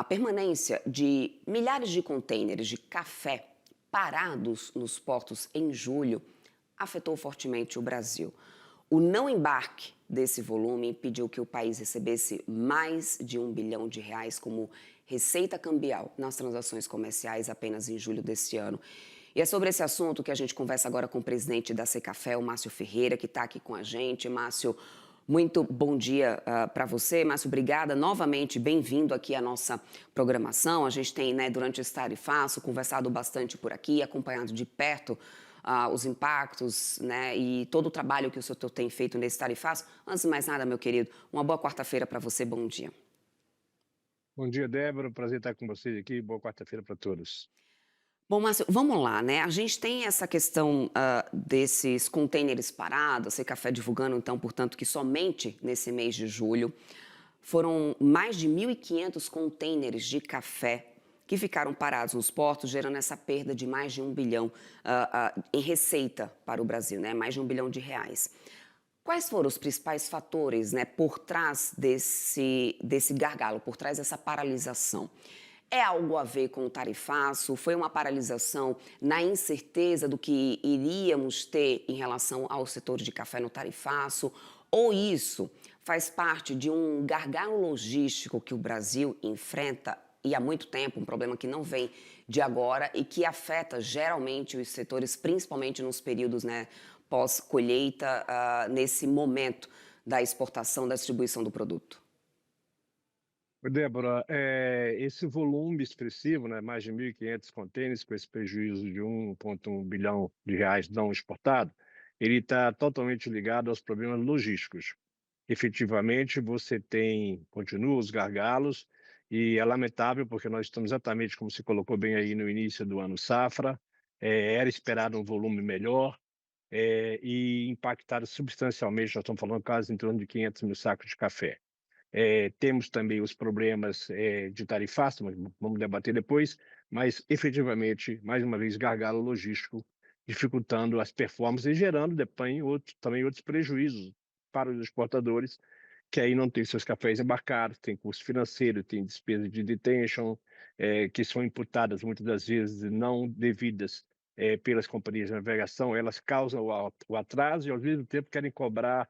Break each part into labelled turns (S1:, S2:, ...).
S1: A permanência de milhares de contêineres de café parados nos portos em julho afetou fortemente o Brasil. O não embarque desse volume impediu que o país recebesse mais de R$ 1 bilhão como receita cambial nas transações comerciais apenas em julho desse ano. E é sobre esse assunto que a gente conversa agora com o presidente da Secafé, o Márcio Ferreira, que está aqui com a gente. Márcio, muito bom dia para você. Márcio, obrigada novamente, bem-vindo aqui à nossa programação. A gente tem, né, durante esse tarifaço, conversado bastante por aqui, acompanhado de perto os impactos, né, e todo o trabalho que o senhor tem feito nesse tarifaço. Antes de mais nada, meu querido, uma boa quarta-feira para você, bom dia.
S2: Bom dia, Débora. Prazer estar com vocês aqui. Boa quarta-feira para todos.
S1: Bom, Márcio, vamos lá, né? A gente tem essa questão desses contêineres parados, a Café divulgando, então, portanto, que somente nesse mês de julho foram mais de 1.500 contêineres de café que ficaram parados nos portos, gerando essa perda de mais de R$ 1 bilhão em receita para o Brasil, né? Mais de R$ 1 bilhão. Quais foram os principais fatores, né, por trás desse gargalo, por trás dessa paralisação? É algo a ver com o tarifaço? Foi uma paralisação na incerteza do que iríamos ter em relação ao setor de café no tarifaço? Ou isso faz parte de um gargalo logístico que o Brasil enfrenta e há muito tempo, um problema que não vem de agora e que afeta geralmente os setores, principalmente nos períodos, né, pós-colheita, nesse momento da exportação, da distribuição do produto?
S2: Oi, Débora, esse volume expressivo, né, mais de 1.500 contêineres, com esse prejuízo de 1,1 bilhão de reais não exportado, ele está totalmente ligado aos problemas logísticos. Efetivamente, você continua os gargalos, e é lamentável porque nós estamos exatamente como se colocou bem aí no início do ano safra, era esperado um volume melhor, e impactaram substancialmente, nós estamos falando quase em torno de 500 mil sacos de café. Temos também os problemas de tarifaço, mas vamos debater depois, mas efetivamente, mais uma vez, gargalo logístico, dificultando as performances e gerando também outros prejuízos para os exportadores, que aí não têm seus cafés embarcados, tem custo financeiro, tem despesa de detention, que são imputadas muitas das vezes não devidas pelas companhias de navegação, elas causam o atraso e ao mesmo tempo querem cobrar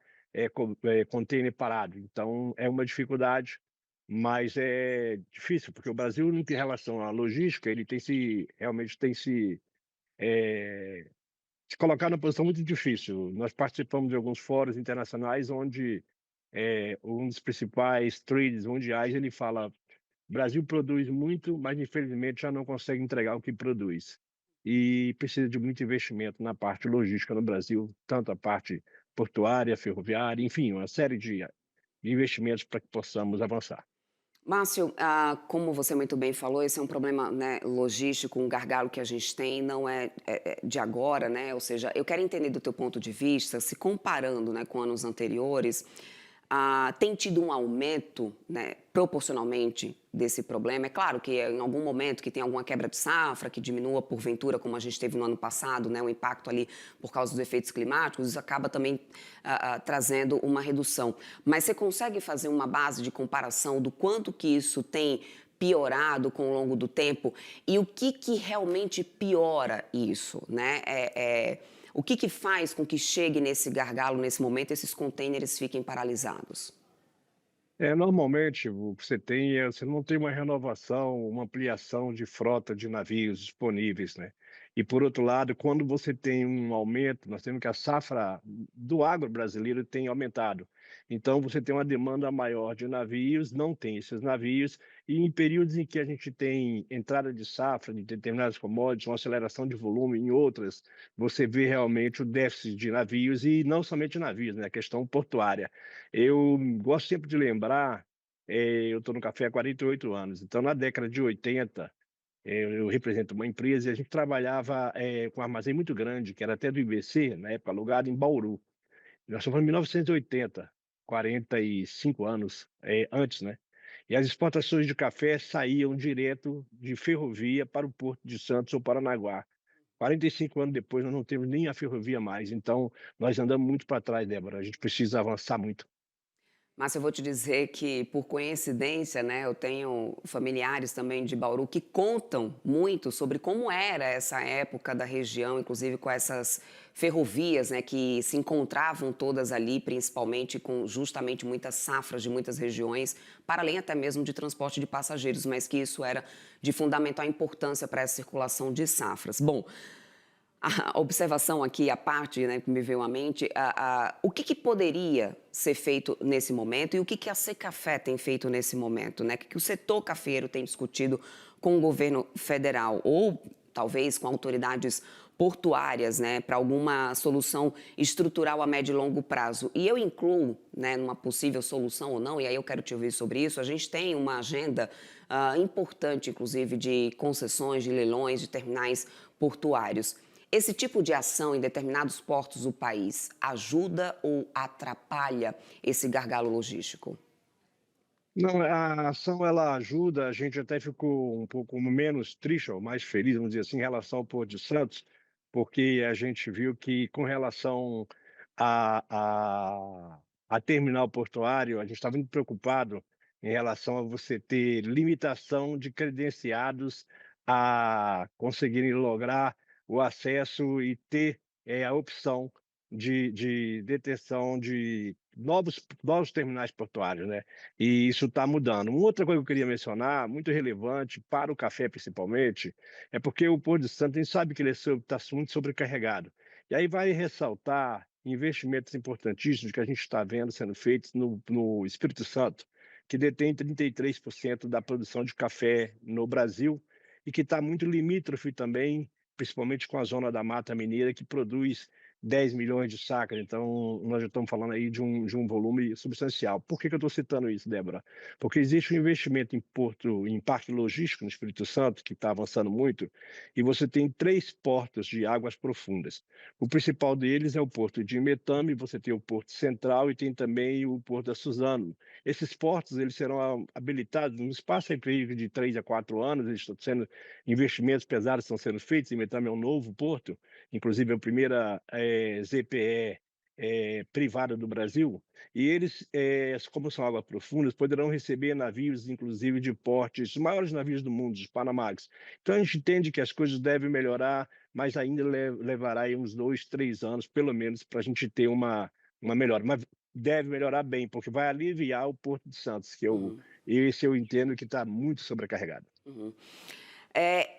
S2: container parado. Então é uma dificuldade, mas é difícil, porque o Brasil, em relação à logística, ele realmente tem se colocado numa posição muito difícil. Nós participamos de alguns fóruns internacionais onde um dos principais traders mundiais, ele fala: "O Brasil produz muito, mas infelizmente já não consegue entregar o que produz". E precisa de muito investimento na parte logística no Brasil, tanto a parte portuária, ferroviária, enfim, uma série de investimentos para que possamos avançar.
S1: Márcio, como você muito bem falou, esse é um problema, né, logístico, um gargalo que a gente tem, não é de agora, né? Ou seja, eu quero entender do teu ponto de vista, se comparando, né, com anos anteriores, tem tido um aumento, né, proporcionalmente desse problema. É claro que em algum momento que tem alguma quebra de safra, que diminua porventura, como a gente teve no ano passado, né, o impacto ali por causa dos efeitos climáticos, isso acaba também trazendo uma redução. Mas você consegue fazer uma base de comparação do quanto que isso tem piorado com o longo do tempo e o que realmente piora isso, né? O que faz com que chegue nesse gargalo, nesse momento, esses contêineres fiquem paralisados?
S2: Normalmente o que você não tem uma renovação, uma ampliação de frota de navios disponíveis, né. E por outro lado, quando você tem um aumento, nós temos que a safra do agro brasileiro tem aumentado. Então você tem uma demanda maior de navios, não tem esses navios, e em períodos em que a gente tem entrada de safra de determinadas commodities, uma aceleração de volume em outras, você vê realmente o déficit de navios e não somente navios, né, a questão portuária. Eu gosto sempre de lembrar, eu estou no café há 48 anos, então na década de 80, eu represento uma empresa e a gente trabalhava, com um armazém muito grande, que era até do IBC, na época alugado em Bauru. Nós estamos falando de 1980, 45 anos, antes, né. E as exportações de café saíam direto de ferrovia para o Porto de Santos ou Paranaguá. 45 anos depois nós não temos nem a ferrovia mais, então nós andamos muito para trás, Débora, a gente precisa avançar muito.
S1: Mas eu vou te dizer que, por coincidência, né, eu tenho familiares também de Bauru que contam muito sobre como era essa época da região, inclusive com essas ferrovias, né, que se encontravam todas ali, principalmente com justamente muitas safras de muitas regiões, para além até mesmo de transporte de passageiros, mas que isso era de fundamental importância para a circulação de safras. Bom, a observação aqui, a parte, né, que me veio à mente, o que poderia ser feito nesse momento e o que a Secafé tem feito nesse momento, né? O que o setor cafeeiro tem discutido com o governo federal ou talvez com autoridades portuárias, né, para alguma solução estrutural a médio e longo prazo. E eu incluo, né, numa possível solução ou não, e aí eu quero te ouvir sobre isso, a gente tem uma agenda importante, inclusive, de concessões, de leilões, de terminais portuários. Esse tipo de ação em determinados portos do país ajuda ou atrapalha esse gargalo logístico?
S2: Não, a ação ela ajuda, a gente até ficou um pouco menos triste ou mais feliz, vamos dizer assim, em relação ao Porto de Santos, porque a gente viu que com relação a a terminal portuário, a gente estava muito preocupado em relação a você ter limitação de credenciados a conseguirem lograr o acesso e ter, a opção de detenção de novos terminais portuários, né. E isso está mudando. Uma outra coisa que eu queria mencionar, muito relevante para o café principalmente, é porque o Porto de Santos, a gente sabe que ele está muito sobrecarregado. E aí vai ressaltar investimentos importantíssimos que a gente está vendo sendo feitos no Espírito Santo, que detém 33% da produção de café no Brasil e que está muito limítrofe também, principalmente com a zona da Mata Mineira, que produz 10 milhões de sacas, então nós já estamos falando aí de um volume substancial. Por que que eu estou citando isso, Débora? Porque existe um investimento em parque logístico no Espírito Santo, que está avançando muito, e você tem 3 portos de águas profundas. O principal deles é o porto de Imetame, você tem o porto central e tem também o porto da Suzano. Esses portos eles serão habilitados num espaço aí de 3 a 4 anos, eles estão sendo investimentos pesados estão sendo feitos, Imetame é um novo porto, inclusive é a primeira ZPE privada do Brasil, e eles, como são águas profundas, poderão receber navios, inclusive de portes, os maiores navios do mundo, os Panamax. Então a gente entende que as coisas devem melhorar, mas ainda levará aí uns 2, 3 anos, pelo menos, para a gente ter uma melhora. Mas deve melhorar bem, porque vai aliviar o Porto de Santos,
S1: Uhum,
S2: esse eu entendo que está muito sobrecarregado.
S1: uhum.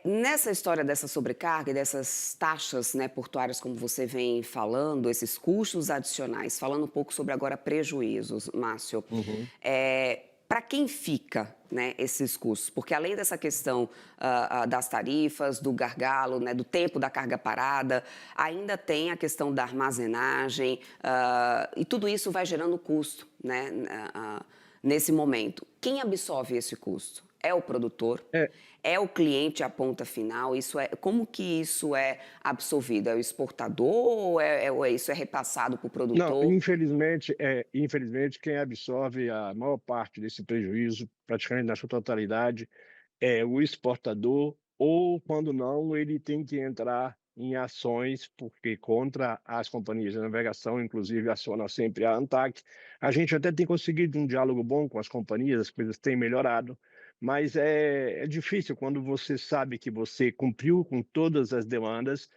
S1: Nessa história dessa sobrecarga e dessas taxas, né, portuárias, como você vem falando, esses custos adicionais, falando um pouco sobre agora prejuízos, Márcio,
S2: Uhum.
S1: para quem fica, né, esses custos? Porque além dessa questão das tarifas, do gargalo, né, do tempo da carga parada, ainda tem a questão da armazenagem, e tudo isso vai gerando custo, né, nesse momento. Quem absorve esse custo? É o produtor?
S2: É,
S1: É o cliente a ponta final? Isso é como que isso é absorvido? É o exportador ou isso é repassado para o
S2: não,
S1: produtor?
S2: infelizmente quem absorve a maior parte desse prejuízo, praticamente na sua totalidade, é o exportador ou, quando não, ele tem que entrar em ações, porque contra as companhias de navegação, inclusive aciona sempre a ANTAQ. A gente até tem conseguido um diálogo bom com as companhias, as coisas têm melhorado, mas é difícil quando você sabe que você cumpriu com todas as demandas,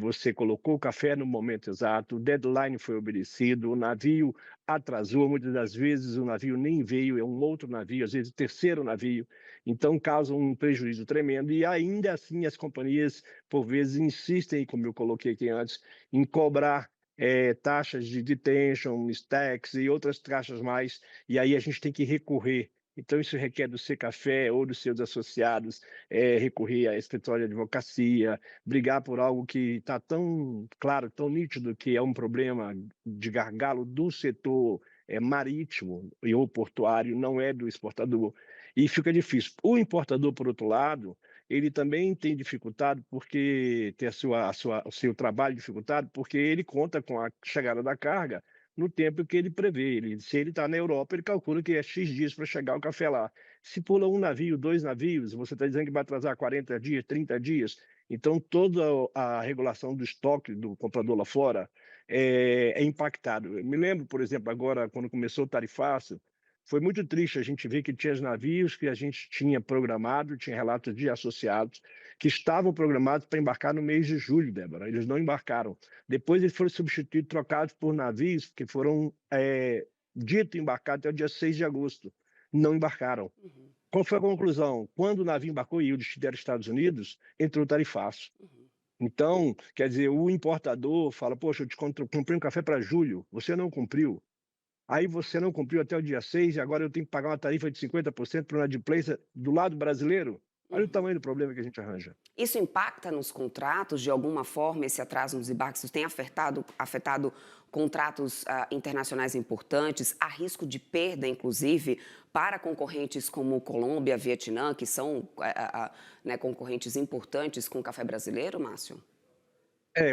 S2: você colocou o café no momento exato, o deadline foi obedecido, o navio atrasou, muitas das vezes o navio nem veio, é um outro navio, às vezes o terceiro navio, então causa um prejuízo tremendo e ainda assim as companhias, por vezes, insistem, como eu coloquei aqui antes, em cobrar taxas de detention, stacks e outras taxas mais, e aí a gente tem que recorrer. Então isso requer do Secafé ou dos seus associados recorrer a escritório de advocacia, brigar por algo que está tão claro, tão nítido que é um problema de gargalo do setor marítimo e ou portuário, não é do exportador. E fica difícil. O importador, por outro lado, ele também tem dificultado porque tem o seu trabalho dificultado, porque ele conta com a chegada da carga no tempo que ele prevê. Se ele está na Europa, ele calcula que é X dias para chegar o café lá. Se pula um navio, 2 navios, você está dizendo que vai atrasar 40 dias, 30 dias. Então, toda a regulação do estoque do comprador lá fora é impactado. Eu me lembro, por exemplo, agora quando começou o tarifaço, foi muito triste a gente ver que tinha os navios que a gente tinha programado, tinha relatos de associados, que estavam programados para embarcar no mês de julho, Débora, eles não embarcaram. Depois eles foram substituídos, trocados por navios que foram, dito embarcar até o dia 6 de agosto, não embarcaram.
S1: Uhum,
S2: Qual foi a conclusão? Quando o navio embarcou e o destino era Estados Unidos, entrou o tarifaço.
S1: uhum.
S2: Então, quer dizer, o importador fala: "Poxa, eu te comprei um café para julho, você não cumpriu. Aí você não cumpriu até o dia 6 e agora eu tenho que pagar uma tarifa de 50% por inadimplência do lado brasileiro?". Olha o
S1: Uhum.
S2: tamanho do problema que a gente arranja.
S1: Isso impacta nos contratos de alguma forma, esse atraso nos embarques? Isso tem afetado contratos internacionais importantes, há risco de perda, inclusive, para concorrentes como Colômbia, Vietnã, que são né, concorrentes importantes com o café brasileiro, Márcio?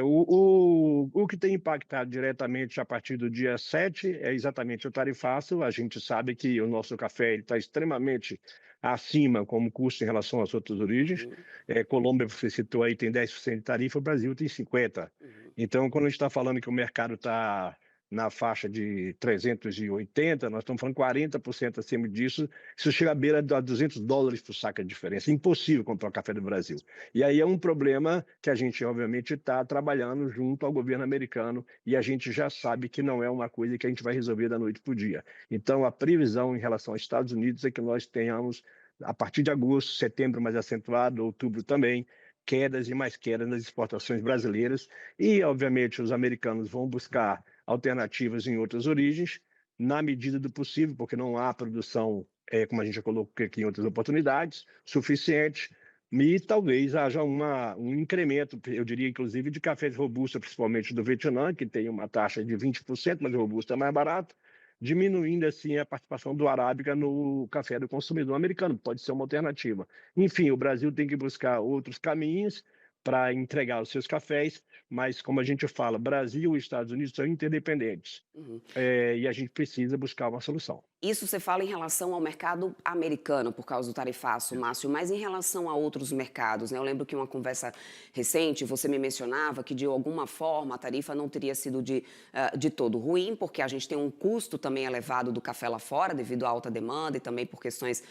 S2: O que tem impactado diretamente a partir do dia 7 é exatamente o tarifaço. A gente sabe que o nosso café está extremamente acima como custo em relação às outras origens.
S1: Uhum,
S2: Colômbia, você citou aí, tem 10% de tarifa, o Brasil tem 50%.
S1: uhum,
S2: Então, quando a gente está falando que o mercado está na faixa de 380, nós estamos falando 40% acima disso. Isso chega à beira de $200 por saco de diferença. É impossível comprar o café do Brasil. E aí é um problema que a gente, obviamente, está trabalhando junto ao governo americano e a gente já sabe que não é uma coisa que a gente vai resolver da noite para o dia. Então, a previsão em relação aos Estados Unidos é que nós tenhamos, a partir de agosto, setembro mais acentuado, outubro também, quedas e mais quedas nas exportações brasileiras. E, obviamente, os americanos vão buscar alternativas em outras origens, na medida do possível, porque não há produção, como a gente já colocou aqui em outras oportunidades, suficiente. E talvez haja um incremento, eu diria, inclusive, de cafés robusta, principalmente do Vietnã, que tem uma taxa de 20%, mas o robusta é mais barato, diminuindo, assim, a participação do arábica no café do consumidor americano. Pode ser uma alternativa. Enfim, o Brasil tem que buscar outros caminhos para entregar os seus cafés, mas, como a gente fala, Brasil e Estados Unidos são interdependentes,
S1: uhum.
S2: e a gente precisa buscar uma solução.
S1: Isso você fala em relação ao mercado americano, por causa do tarifaço,
S2: Isso.
S1: Márcio, mas em relação a outros mercados, né? Eu lembro que uma conversa recente você me mencionava que, de alguma forma, a tarifa não teria sido de todo ruim, porque a gente tem um custo também elevado do café lá fora, devido à alta demanda e também por questões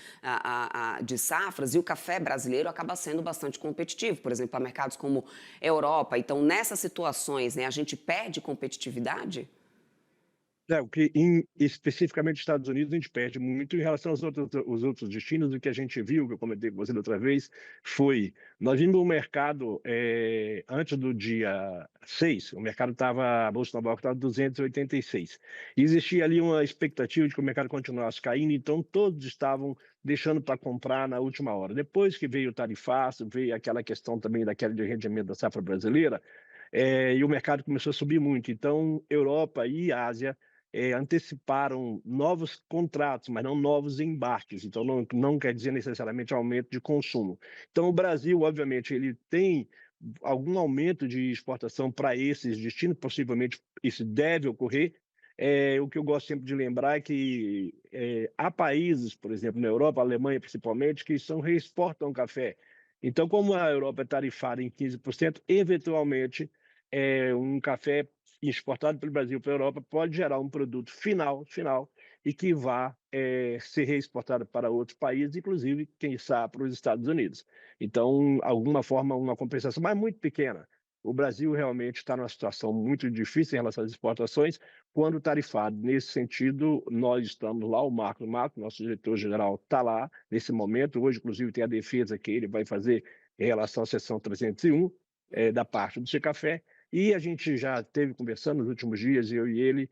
S1: de safras, e o café brasileiro acaba sendo bastante competitivo, por exemplo, para mercados como Europa. Então, nessas situações, né, a gente perde competitividade?
S2: O que especificamente Estados Unidos, a gente perde muito em relação os outros destinos. O que a gente viu, que eu comentei com você da outra vez, foi, nós vimos o mercado, antes do dia 6, o mercado estava, a Bolsa de Nova York estava 286. E existia ali uma expectativa de que o mercado continuasse caindo, então todos estavam deixando para comprar na última hora. Depois que veio o tarifaço, veio aquela questão também da queda de rendimento da safra brasileira, e o mercado começou a subir muito. Então, Europa e Ásia anteciparam novos contratos, mas não novos embarques. Então, não quer dizer necessariamente aumento de consumo. Então, o Brasil, obviamente, ele tem algum aumento de exportação para esses destinos, possivelmente isso deve ocorrer. O que eu gosto sempre de lembrar é que há países, por exemplo, na Europa, a Alemanha principalmente, que reexportam café. Então, como a Europa é tarifada em 15%, eventualmente, um café exportado pelo Brasil para a Europa pode gerar um produto final e que vá ser reexportado para outros países, inclusive, quem sabe, para os Estados Unidos. Então, alguma forma, uma compensação, mas muito pequena. O Brasil realmente está numa situação muito difícil em relação às exportações, quando tarifado. Nesse sentido, nós estamos lá, o Marcos Mato, nosso diretor-geral, está lá nesse momento. Hoje, inclusive, tem a defesa que ele vai fazer em relação à seção 301, da parte do Secafé, e a gente já esteve conversando nos últimos dias, eu e ele,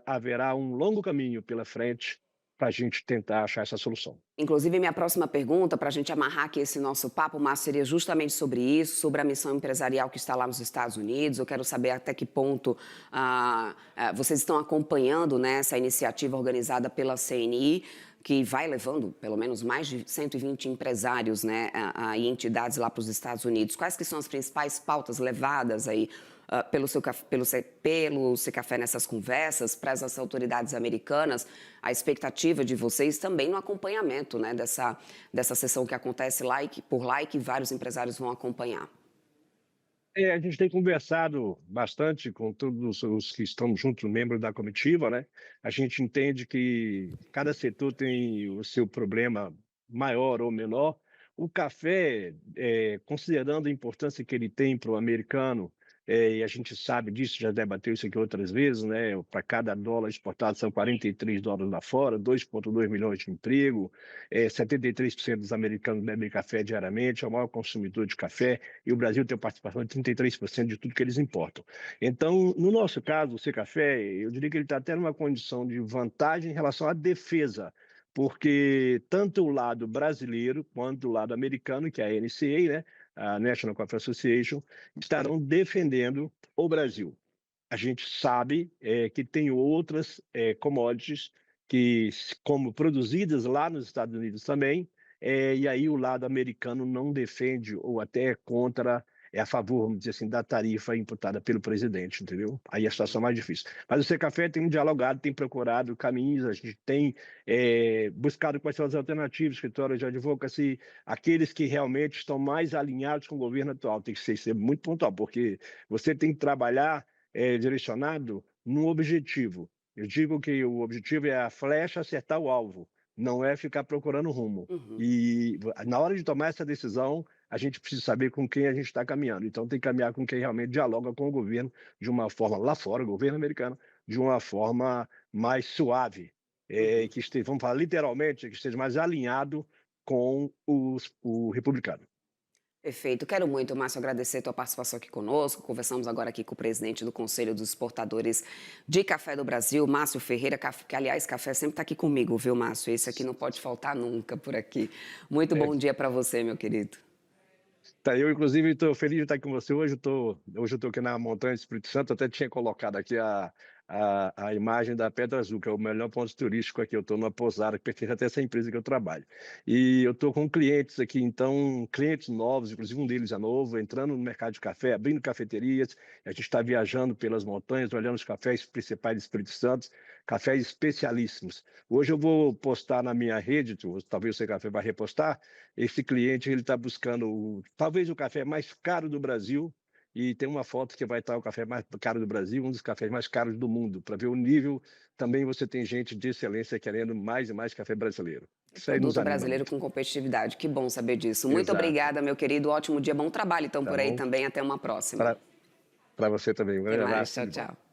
S2: haverá um longo caminho pela frente para a gente tentar achar essa solução.
S1: Inclusive, minha próxima pergunta, para a gente amarrar aqui esse nosso papo, Márcio, seria justamente sobre isso, sobre a missão empresarial que está lá nos Estados Unidos. Eu quero saber até que ponto vocês estão acompanhando, né, essa iniciativa organizada pela CNI, que vai levando pelo menos mais de 120 empresários, né, e entidades lá para os Estados Unidos. Quais que são as principais pautas levadas aí pelo Secafé nessas conversas para essas autoridades americanas? A expectativa de vocês também no acompanhamento, né, dessa sessão que acontece lá por lá e que vários empresários vão acompanhar.
S2: A gente tem conversado bastante com todos os que estão juntos, membros da comitiva, né. A gente entende que cada setor tem o seu problema maior ou menor. O café, considerando a importância que ele tem para o americano, e a gente sabe disso, já debateu isso aqui outras vezes, né, para cada dólar exportado são $43 lá fora, 2,2 milhões de emprego, 73% dos americanos bebem café diariamente, é o maior consumidor de café, e o Brasil tem participação de 33% de tudo que eles importam. Então, no nosso caso, o Secafé, eu diria que ele está até numa condição de vantagem em relação à defesa, porque tanto o lado brasileiro quanto o lado americano, que é a NCA, né, a National Coffee Association, estarão defendendo o Brasil. A gente sabe que tem outras commodities que, como produzidas lá nos Estados Unidos também, e aí o lado americano não defende ou até é contra, é a favor, vamos dizer assim, da tarifa imputada pelo presidente, entendeu? Aí a situação é mais difícil. Mas o Secafé tem dialogado, tem procurado caminhos, a gente tem buscado quais são as alternativas, escritórios de advocacy, aqueles que realmente estão mais alinhados com o governo atual. Tem que ser muito pontual, porque você tem que trabalhar direcionado no objetivo. Eu digo que o objetivo é a flecha acertar o alvo, não é ficar procurando rumo.
S1: Uhum.
S2: E na hora de tomar essa decisão, a gente precisa saber com quem a gente está caminhando. Então tem que caminhar com quem realmente dialoga com o governo de uma forma lá fora, o governo americano, de uma forma mais suave,
S1: Uhum.
S2: que esteja, vamos falar literalmente, que esteja mais alinhado com o republicano.
S1: Perfeito. Quero muito, Márcio, agradecer a tua participação aqui conosco. Conversamos agora aqui com o presidente do Conselho dos Exportadores de Café do Brasil, Márcio Ferreira, que, aliás, café sempre está aqui comigo, viu, Márcio? Esse aqui não pode faltar nunca por aqui. Muito
S2: É,
S1: bom dia para você, meu querido.
S2: Tá, eu inclusive estou feliz de estar com você hoje. Eu estou aqui na montanha do Espírito Santo. Até tinha colocado aqui a imagem da Pedra Azul, que é o melhor ponto turístico aqui. Eu estou numa pousada que pertence até a essa empresa que eu trabalho. E eu estou com clientes aqui, então, clientes novos, inclusive um deles é novo, entrando no mercado de café, abrindo cafeterias. A gente está viajando pelas montanhas, olhando os cafés principais do Espírito Santo, cafés especialíssimos. Hoje eu vou postar na minha rede, talvez o Seu Café vai repostar. Esse cliente ele está buscando talvez o café mais caro do Brasil, e tem uma foto que vai estar o café mais caro do Brasil, um dos cafés mais caros do mundo, para ver o nível. Também você tem gente de excelência querendo mais e mais café brasileiro. Isso aí nos
S1: Produto
S2: anima
S1: brasileiro
S2: muito.
S1: com competitividade. Que bom saber disso. Muito
S2: Exato.
S1: obrigada, meu querido. Ótimo dia, bom trabalho então
S2: Tá
S1: por aí
S2: bom?
S1: também. Até uma próxima.
S2: Para você também. Um
S1: Até
S2: grande
S1: mais.
S2: abraço,
S1: Tchau,
S2: tudo de bom.
S1: tchau.